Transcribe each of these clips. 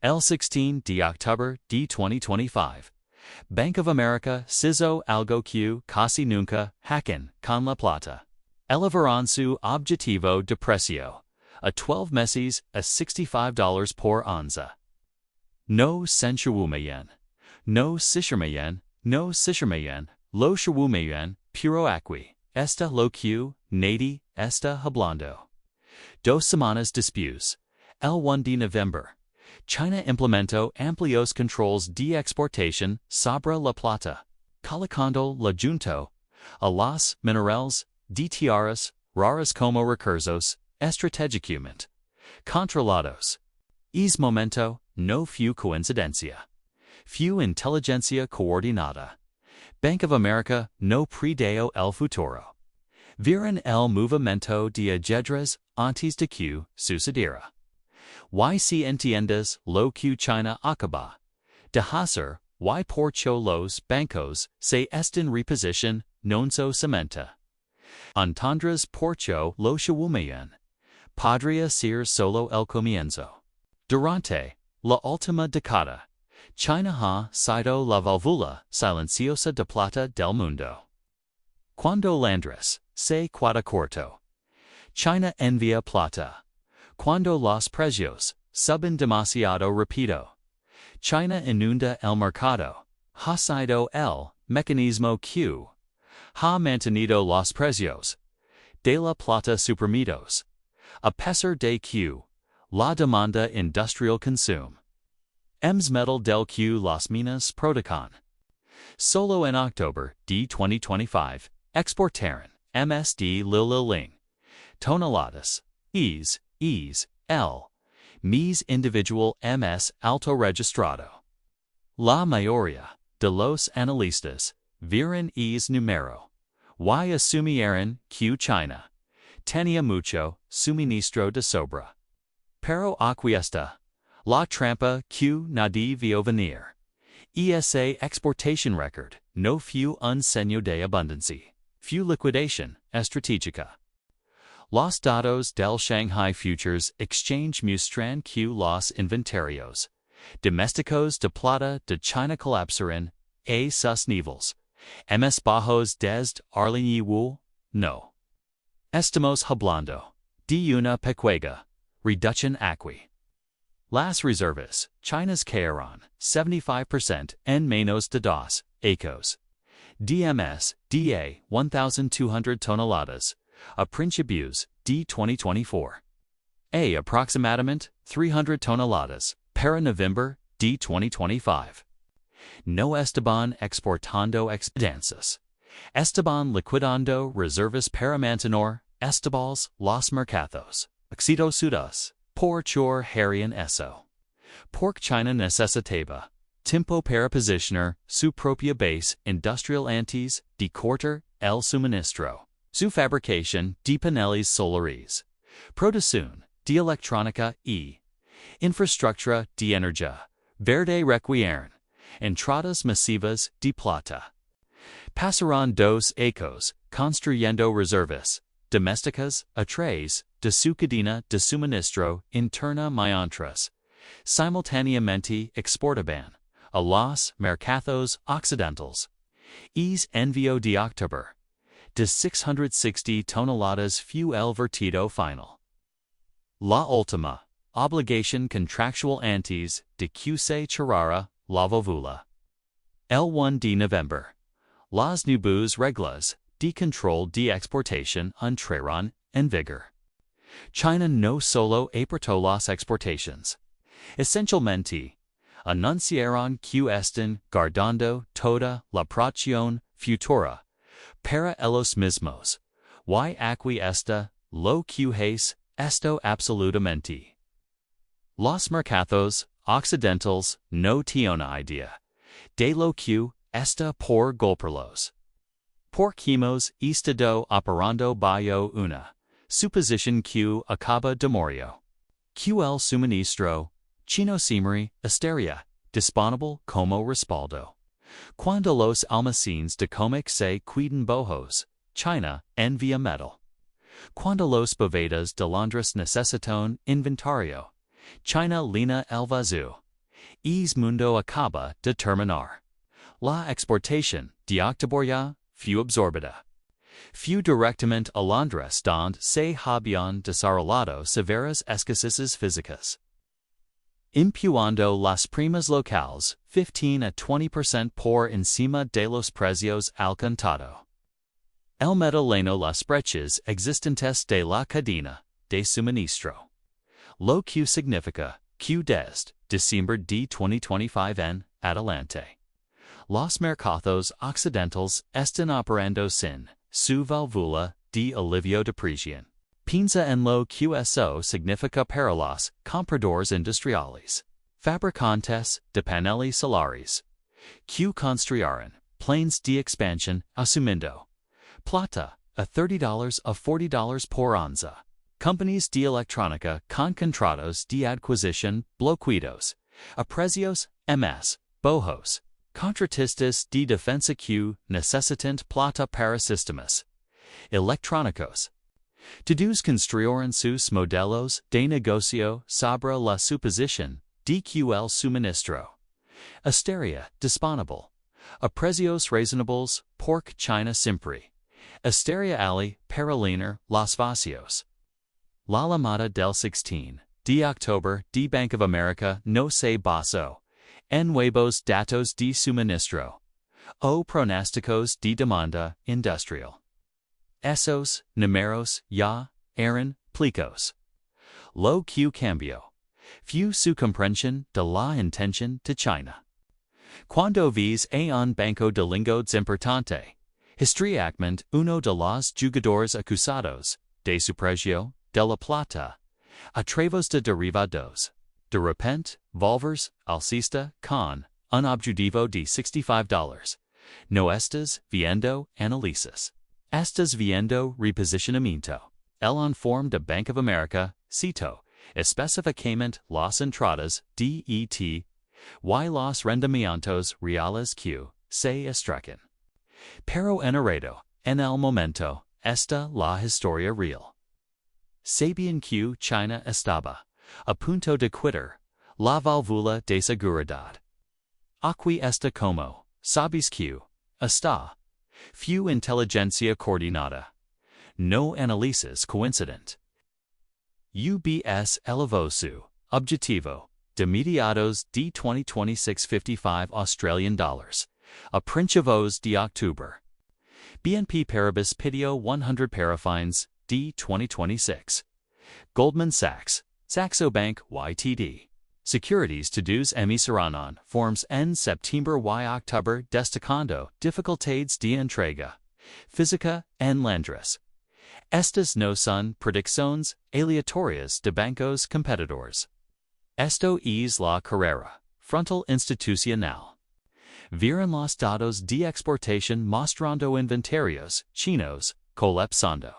L16 de October de 2025. Bank of America, CISO algo que casi nunca hacen con la plata. Elevaron su objetivo de precio. A 12 meses a $65 por onza. No sensuumayan. No sishermayan. No sishermayan. Lo shuumayan. Puro aquí. Esta lo que nadi está hablando. 2 semanas después. El 1 de November. China implementó amplios controls de exportación sobre la plata, colocando la junto a los minerales de tierras raras como recursos estratégicamente controlados. Es momento no fue coincidencia. Fue inteligencia coordinada. Bank of America no predio el futuro. Vieron el movimiento de ajedrez antes de que sucediera. Y si entiendes lo que China acaba de hacer, y por los bancos se están reposition non so cementa. Entendres porcho lo shuumayan. Podría ser solo el comienzo. Durante la última década, China ha sido la válvula silenciosa de plata del mundo. Cuando Landres se queda corto, China envía plata. Cuando los precios suben demasiado rápido, China inunda el mercado. Ha sido el mecanismo que ha mantenido los precios de la plata suprimidos, a pesar de que la demanda industrial consume. Ems metal del que las minas producan. Solo en octubre de 2025, exportaron MSD Lililing toneladas, mis individual MS alto registrado. La mayoría de los analistas vieron número y asumieron que China tenía mucho suministro de sobra. Pero aquí está la trampa que no debió venir. Esa exportation record no fue un signo de abundancia, fue liquidación estratégica. Los datos del Shanghai Futures Exchange muestran que los inventarios domésticos de plata de China colapsaron a sus niveles más bajos desde el EE.UU. No estamos hablando de una pequeña reducción aquí. Las reservas chinas cayeron 75% en menos de 2 años. DMS DA 1,200 toneladas a principios de 2024. A aproximadamente 300 toneladas para noviembre de 2025. No estaban exportando excedencias. Estaban liquidando reservas para mantener estables los mercados exitosos. Por chor harían eso. Porque China necesitaba tiempo para posicionar su propia base industrial antes de cortar el suministro. Su fabricación de paneles solares, producción de electrónica y infraestructura de energía verde requieren entradas masivas de plata. Pasaron 2 años construyendo reservas domésticas a través de su cadena de suministro interna mientras simultáneamente exportaban a los mercados occidentales. Es envío de octubre de 660 toneladas fue el vertido final. La última obligación contractual antes de que se cerrara la válvula. El 1 de noviembre. Las nuevas reglas de control de exportación entraron en vigor. China no solo apretó las exportaciones. Esencialmente, anunciaron que están guardando toda la producción futura para ellos mismos, y aquí está lo que es esto absolutamente. Los mercados occidentales no tienen idea de lo que está por golpearlos. Porque hemos estado operando bajo una suposición que acaba de morir. Que el suministro chino siempre estaría disponible como respaldo. Cuando los almacenes de cómic se cuidan bajos, China envía metal. Cuando los bodegas de Londres necesitan inventario, China llena el vacío Es mundo acaba de terminar. La exportación de octubre fue absorbida. Fue directamente a Londres donde se habían desarrollado severas escaseces físicas, impuando las primas locales 15 a 20% por encima de los precios alcanzados. El medalleno las brechas existentes de la cadena de suministro. Lo que significa que desde diciembre de 2025 en adelante, los mercados occidentales están operando sin su válvula de alivio de presión. Piensa en lo que eso significa para los compradores industriales, fabricantes de paneles solares, que construyeron planes de expansión asumiendo plata a $30 a $40 por onza. Companies de electrónica con contratos de adquisición bloqueados a precios más bajos. Contratistas de defensa que necesitan plata para sistemas electrónicos. Todos construyeron sus modelos de negocio sobre la suposición de que el suministro estaría disponible a precios razonables porque China siempre estaría allí para llenar los vacíos. La llamada del 16 de octubre de Bank of America no se basó en nuevos datos de suministro o pronósticos de demanda industrial. Esos números ya eran plicos. Lo que cambió fue su comprensión de la intención de China. Cuando ves a un banco de lingotes importante, histriacamente uno de los jugadores acusados de su precio de la plata a través de derivados. De repente, volvers alcista con un objetivo de $65. No estás viendo análisis. Estás viendo reposicionamiento. El informe de Bank of America, cito, específicamente las entradas DET y los rendimientos reales que se extraen. Pero enarrado, en el momento, está la historia real. Sabían que China estaba a punto de quitar la válvula de seguridad. Aquí está como, sabes que, está, fue inteligencia coordinada. No análisis coincidente. UBS elevó su objetivo de mediados de 2026 $55 Australian a principios de octubre. BNP Paribas pidió 100 para fines de 2026. Goldman Sachs, Saxo Bank YTD. Securities todos emitieron forms en septiembre y octubre destacando dificultades de entrega física en Londres. Estas no son predicciones aleatorias de bancos competidores. Esto es la carrera frontal institucional. Vieron los datos de exportación mostrando inventarios chinos colapsando.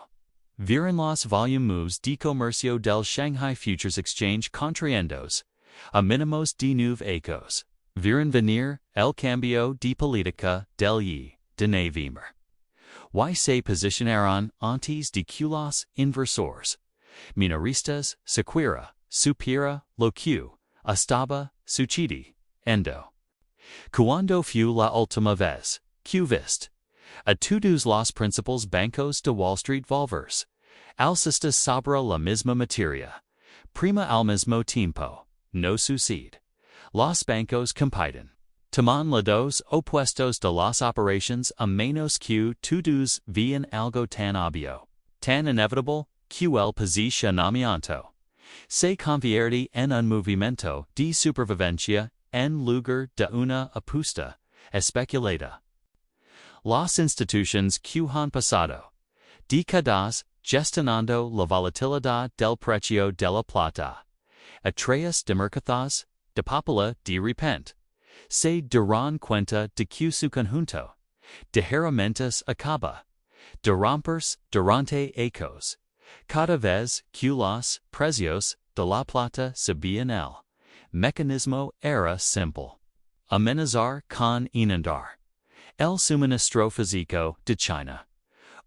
Vieron los volumes de comercio del Shanghai Futures Exchange contrayéndose a mínimos de 9 ecos. Vieron venir el cambio de política del Y de noviembre. Y se posicionaron antes de que los inversores minoristas sequiera supiera lo que estaba sucediendo. Cuando fue la última vez que viste a todos los principales bancos de Wall Street volvers alcistas sobre la misma materia, prima al mismo tiempo, no sucede. Los bancos compiten. Toman lados opuestos de las operaciones a menos que todos vean algo tan obvio, tan inevitable, que el posicionamiento se convierte en un movimiento de supervivencia en lugar de una apuesta especulada. Las instituciones que han pasado décadas gestionando la volatilidad del precio de la plata a través de mercados de papel de repente se darán cuenta de que su conjunto de herramientas acaba de romperse durante ecos cada vez que los precios de la plata subían. El mecanismo era simple: amenazar con inundar el suministro físico de China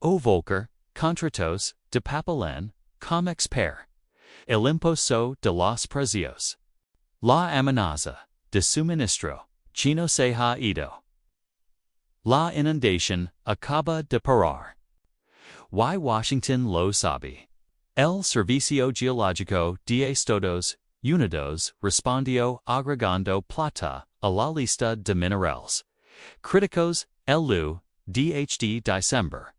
o volcar contratos de papel como exper el impuesto de los precios. La amenaza de suministro, chino se ha ido. La inundación acaba de parar. Why Washington lo sabe. El Servicio Geológico de Estados Unidos respondió agregando plata a la lista de minerales críticos el DHD December.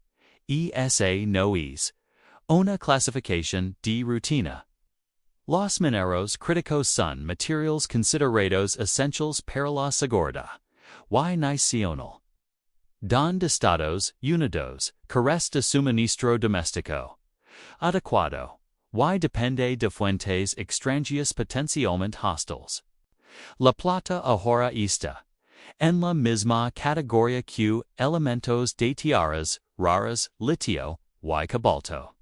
Esa no es una clasificación de rutina. Los mineros críticos son materiales considerados essentials para la seguridad nacional. Donde Estados Unidos carece de suministro doméstico adecuado, depende de fuentes extranjeras potencialmente hostiles. La plata ahora está en la misma categoría que elementos de tierras raras, litio y cobalto.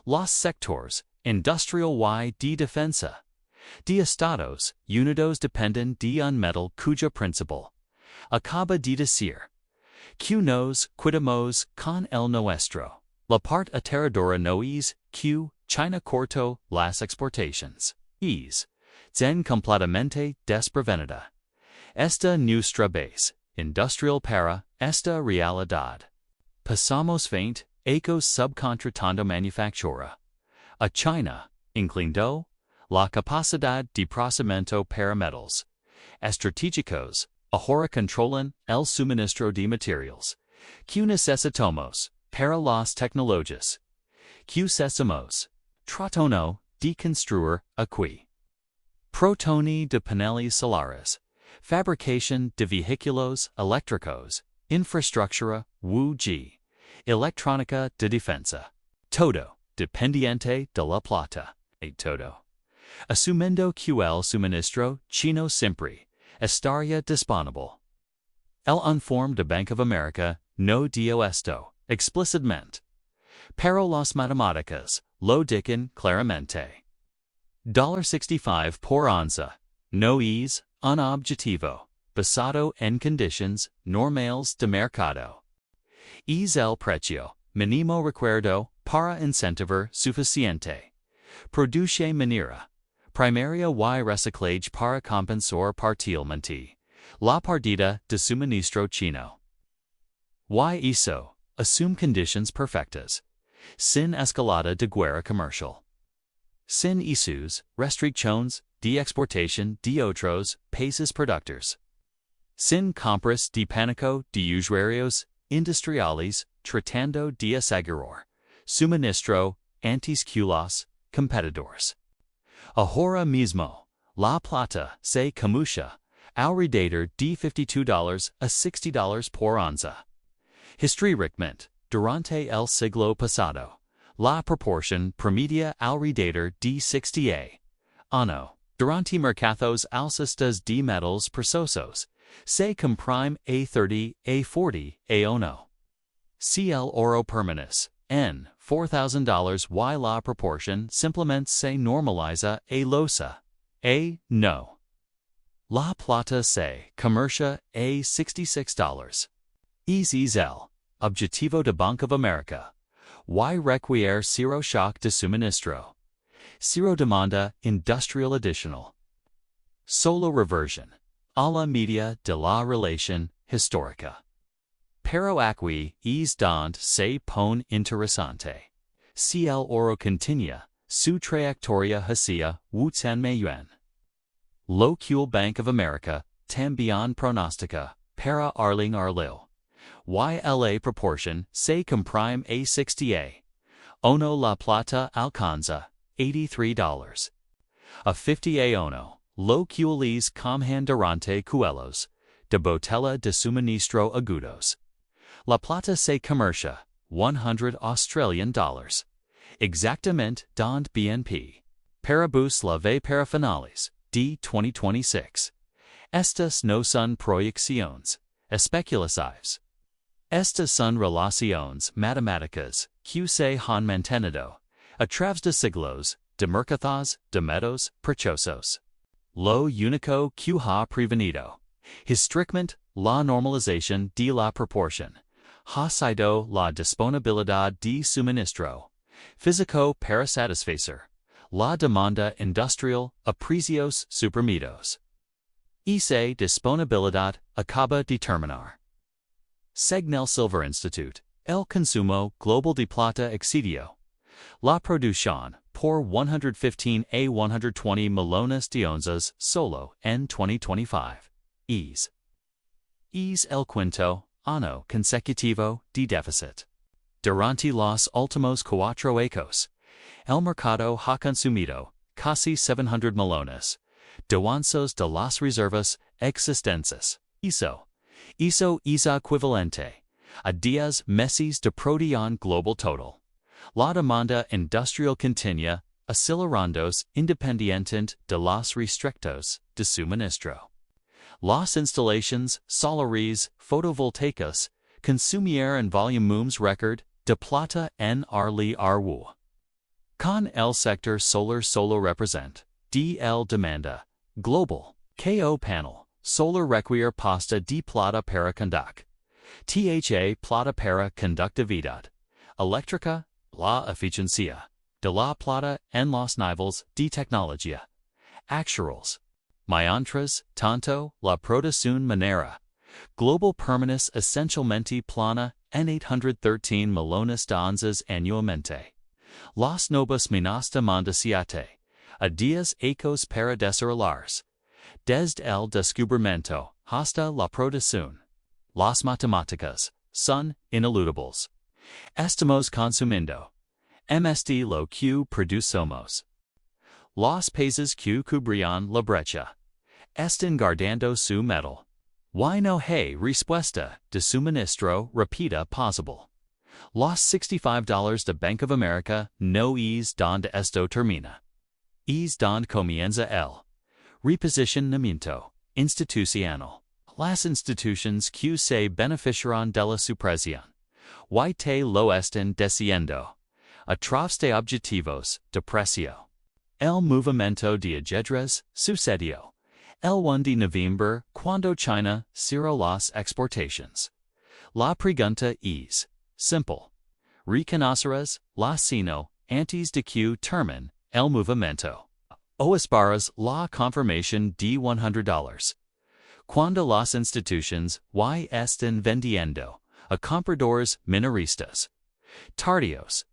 Los sectores industrial y de defensa de Estados Unidos dependen de un metal cuyo principal acaba de decir que nos cuidamos con el nuestro. La parte aterradora no es que China cortó las exportaciones. Es completamente desprevenida. Esta nuestra base industrial para esta realidad. Pasamos 20 años subcontratando manufactura a China, inclinando la capacidad de procesamiento para metals estratégicos, ahora controlan el suministro de materiales que necesitamos para las tecnologías que usamos, tratando de construir aquí. Protoni de paneles solares, fabricación de vehículos eléctricos, infraestructura EE.UU, electrónica de defensa. Todo dependiente de la plata, todo. Asumiendo que el suministro chino siempre estaría disponible. El informe de Bank of America no dio esto explícitamente. Pero las matemáticas lo dicen claramente. $65 por onza no es un objetivo basado en condiciones normales de mercado. Es el precio mínimo requerido para incentivar suficiente. Produce manera primaria y reciclaje para compensar parcialmente la pérdida de suministro chino. Y eso asume condiciones perfectas, sin escalada de guerra comercial. Sin esos restricciones de exportación de otros países productores. Sin compras de pánico de usuarios industriales tratando de asegurar suministro antes que los competidores. Ahora mismo, la plata se comunica alrededor de $52 a $60 por onza. Históricamente, durante el siglo pasado, la proporción promedia alrededor de 60 durante mercados alcistas de metals preciosos, se comprime a 30 a 40 a 1. Si el oro permanece en $4,000 y la proporción simplemente se normaliza a losa, no. La plata se comercia a $66. Es el objetivo de Bank of America. Y requiere cero shock de suministro. Cero demanda industrial adicional. Solo reversion a la media de la relación histórica. Pero aquí es donde se pone interesante. Si el oro continúa su trayectoria hacia $100,000,000. Lo que el Bank of America también pronostica para arreglarlo. Y la proporción se comprime a 60 1 la plata alcanza $83. A 50 a 1, lo que les comen durante cuelos de botella de suministro agudos. La plata se comercia $100 Australian. Exactamente donde BNP Paribas la ve para finales de 2026. Estas no son proyecciones especulativas. Estas son relaciones matemáticas que se han mantenido a través de siglos de mercados de metals preciosos. Lo único que ha prevenido estrictamente la normalización de la proporción ha sido la disponibilidad de suministro físico para satisfacer la demanda industrial a precios suprimidos. Ese disponibilidad acaba de terminar. Segnel Silver Institute. El consumo global de plata excedió la producción por 115 a 120 millones de onzas solo en 2025. Es el quinto año consecutivo de déficit. Durante los últimos 4 años, el mercado ha consumido casi 700 millones de onzas de las reservas existentes. Eso es equivalente a 10 meses de producción global total. La demanda industrial continúa acelerándose independientemente de los restrictos de suministro. Las instalaciones solares fotovoltaicas consumieron volúmenes récord de plata en EE.UU. Con el sector solar solo representa el demanda global. KO panel solar requiere pasta de plata para conducción. Plata para conductividad eléctrica. La eficiencia de la plata en los niveles de tecnología actuales. Mientras tanto, la producción minera global permanece esencialmente plana en 813 millones de onzas anualmente. Las nuevas minas de demanda 7 a 10 años para desarrollarse. Desde el descubrimiento hasta la producción. Las matemáticas son ineludibles. Estamos consumiendo MSD lo que producemos. Los países que cubrían la brecha están guardando su metal. Y no hay respuesta de suministro rápida posible. Los $65 de Bank of America no es donde esto termina. Es donde comienza el reposicionamiento institucional. Las instituciones que se beneficiarán de la supresión y te lo están diciendo a través de objetivos de precio. El movimiento de ajedrez sucedió el 1 de noviembre cuando China cerró las exportaciones. La pregunta es simple. ¿Reconocerás la sino antes de que termine el movimiento? ¿O esperas la confirmación de $100? Cuando las instituciones y están vendiendo a compradores minoristas tardíos